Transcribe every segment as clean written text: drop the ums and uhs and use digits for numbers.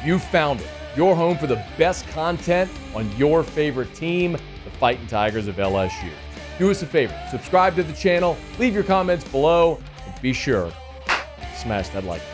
You found it. Your home for the best content on your favorite team, the Fighting Tigers of LSU. Do us a favor, subscribe to the channel, leave your comments below, and be sure to smash that like button.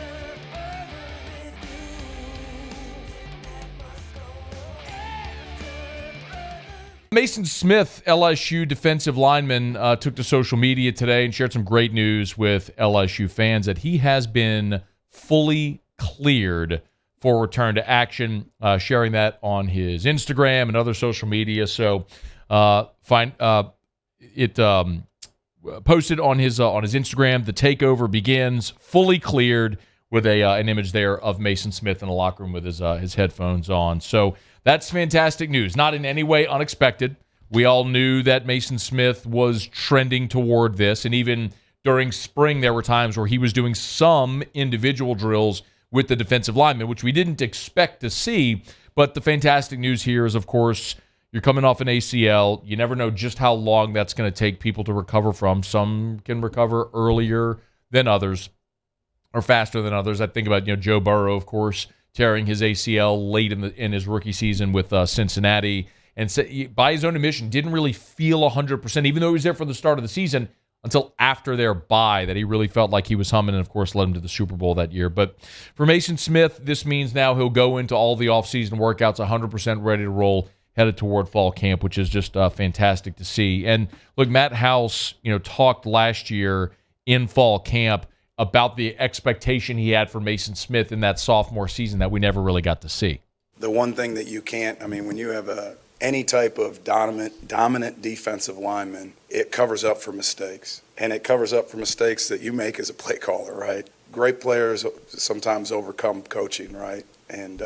Maason Smith, LSU defensive lineman, took to social media today and shared some great news with LSU fans that he has been fully cleared for return to action, sharing that on his Instagram and other social media. So posted on his Instagram, the takeover begins, fully cleared, with an image there of Maason Smith in a locker room with his headphones on. So that's fantastic news. Not in any way unexpected. We all knew that Maason Smith was trending toward this, and even during spring there were times where he was doing some individual drills with the defensive linemen, which we didn't expect to see. But the fantastic news here is, of course, you're coming off an ACL. You never know just how long that's going to take people to recover from. Some can recover earlier than others, or faster than others. I think about Joe Burrow, of course, tearing his ACL late in his rookie season with Cincinnati, and by his own admission, didn't really feel 100%, even though he was there for the start of the season, until after their bye, that he really felt like he was humming, and of course led him to the Super Bowl that year. But for Maason Smith, this means now he'll go into all the offseason workouts 100% ready to roll, headed toward fall camp, which is just fantastic to see. And look, Matt House, talked last year in fall camp about the expectation he had for Maason Smith in that sophomore season that we never really got to see. The one thing that you can't, when you have any type of dominant defensive lineman, it covers up for mistakes. And it covers up for mistakes that you make as a play caller, right? Great players sometimes overcome coaching, right? And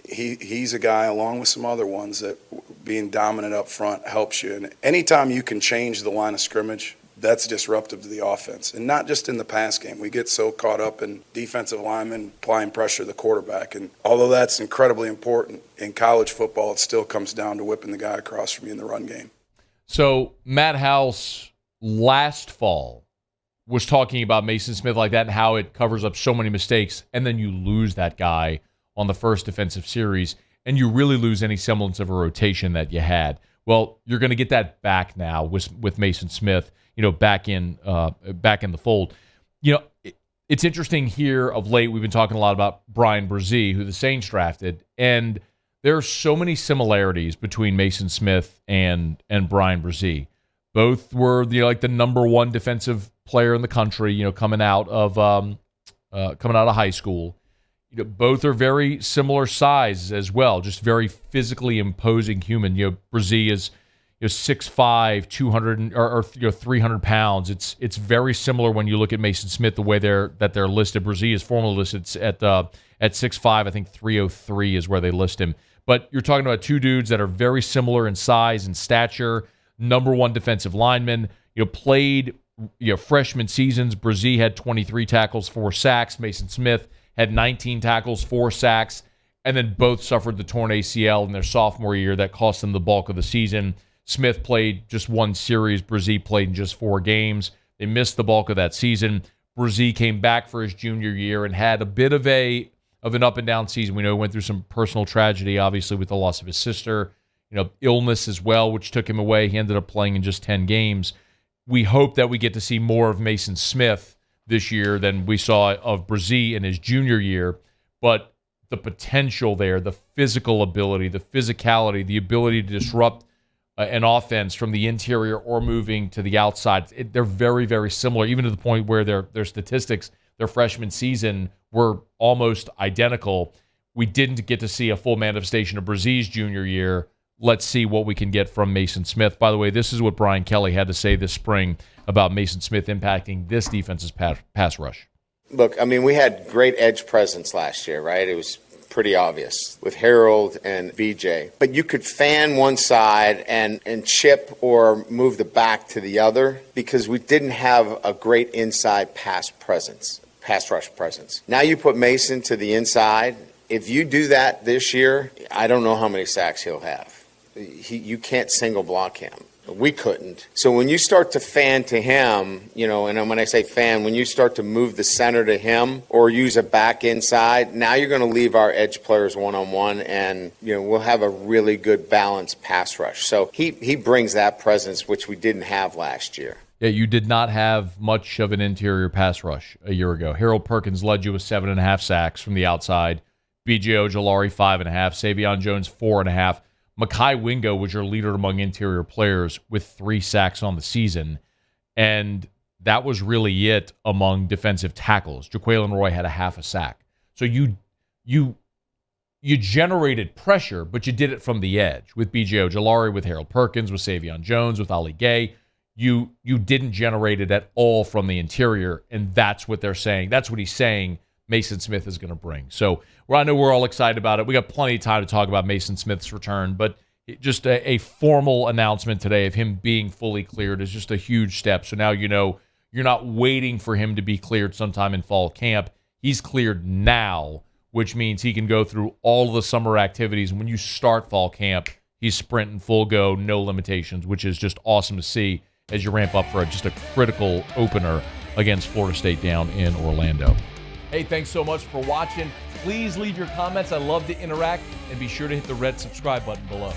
he's a guy, along with some other ones, that being dominant up front helps you. And anytime you can change the line of scrimmage, that's disruptive to the offense. And not just in the pass game. We get so caught up in defensive linemen applying pressure to the quarterback. And although that's incredibly important, in college football, it still comes down to whipping the guy across from you in the run game. So Matt House last fall was talking about Maason Smith like that and how it covers up so many mistakes, and then you lose that guy on the first defensive series, and you really lose any semblance of a rotation that you had. Well, you're going to get that back now with Maason Smith, back in the fold. It's interesting here of late. We've been talking a lot about Bryan Bresee, who the Saints drafted, and there are so many similarities between Maason Smith and Bryan Bresee. Both were the number one defensive player in the country, coming out of high school. Both are very similar size as well, just very physically imposing human. Bresee is 6'5", 200 or 300 pounds. It's very similar when you look at Maason Smith, the way they're listed. Bresee is formally listed at 6'5", I think 303 is where they list him. But you're talking about two dudes that are very similar in size and stature. Number one defensive lineman. Played freshman seasons. Bresee had 23 tackles, 4 sacks. Maason Smith had 19 tackles, 4 sacks, and then both suffered the torn ACL in their sophomore year that cost them the bulk of the season. Smith played just one series. Bresee played in just 4 games. They missed the bulk of that season. Bresee came back for his junior year and had a bit of an up and down season. We know he went through some personal tragedy, obviously, with the loss of his sister, illness as well, which took him away. He ended up playing in just 10 games. We hope that we get to see more of Maason Smith this year than we saw of Bresee in his junior year, but the potential there, the physical ability, the physicality, the ability to disrupt an offense from the interior or moving to the outside, they're very, very similar, even to the point where their statistics, their freshman season, were almost identical. We didn't get to see a full manifestation of Bresee's junior year. Let's see what we can get from Maason Smith. By the way, this is what Brian Kelly had to say this spring about Maason Smith impacting this defense's pass rush. Look, we had great edge presence last year, right? It was pretty obvious with Harold and VJ. But you could fan one side and chip or move the back to the other because we didn't have a great inside pass rush presence. Now you put Maason to the inside. If you do that this year, I don't know how many sacks he'll have. You can't single block him. We couldn't. So when you start to fan to him, and when I say fan, when you start to move the center to him or use a back inside, now you're going to leave our edge players one-on-one, and we'll have a really good balanced pass rush. So he brings that presence, which we didn't have last year. Yeah, you did not have much of an interior pass rush a year ago. Harold Perkins led you with 7.5 sacks from the outside. B.J. Ojolari, 5.5. Savion Jones, 4.5. Mekhi Wingo was your leader among interior players with 3 sacks on the season. And that was really it among defensive tackles. Jaquelin Roy had a 0.5 sack. So you generated pressure, but you did it from the edge with B.J. Ojolari, with Harold Perkins, with Savion Jones, with Ali Gay. You didn't generate it at all from the interior, and that's what they're saying. That's what he's saying Maason Smith is going to bring. So I know we're all excited about it. We got plenty of time to talk about Maason Smith's return, but just a formal announcement today of him being fully cleared is just a huge step. So now you're not waiting for him to be cleared sometime in fall camp. He's cleared now, which means he can go through all of the summer activities. And when you start fall camp, he's sprinting full go, no limitations, which is just awesome to see as you ramp up for just a critical opener against Florida State down in Orlando. Hey, thanks so much for watching. Please leave your comments. I love to interact, and be sure to hit the red subscribe button below.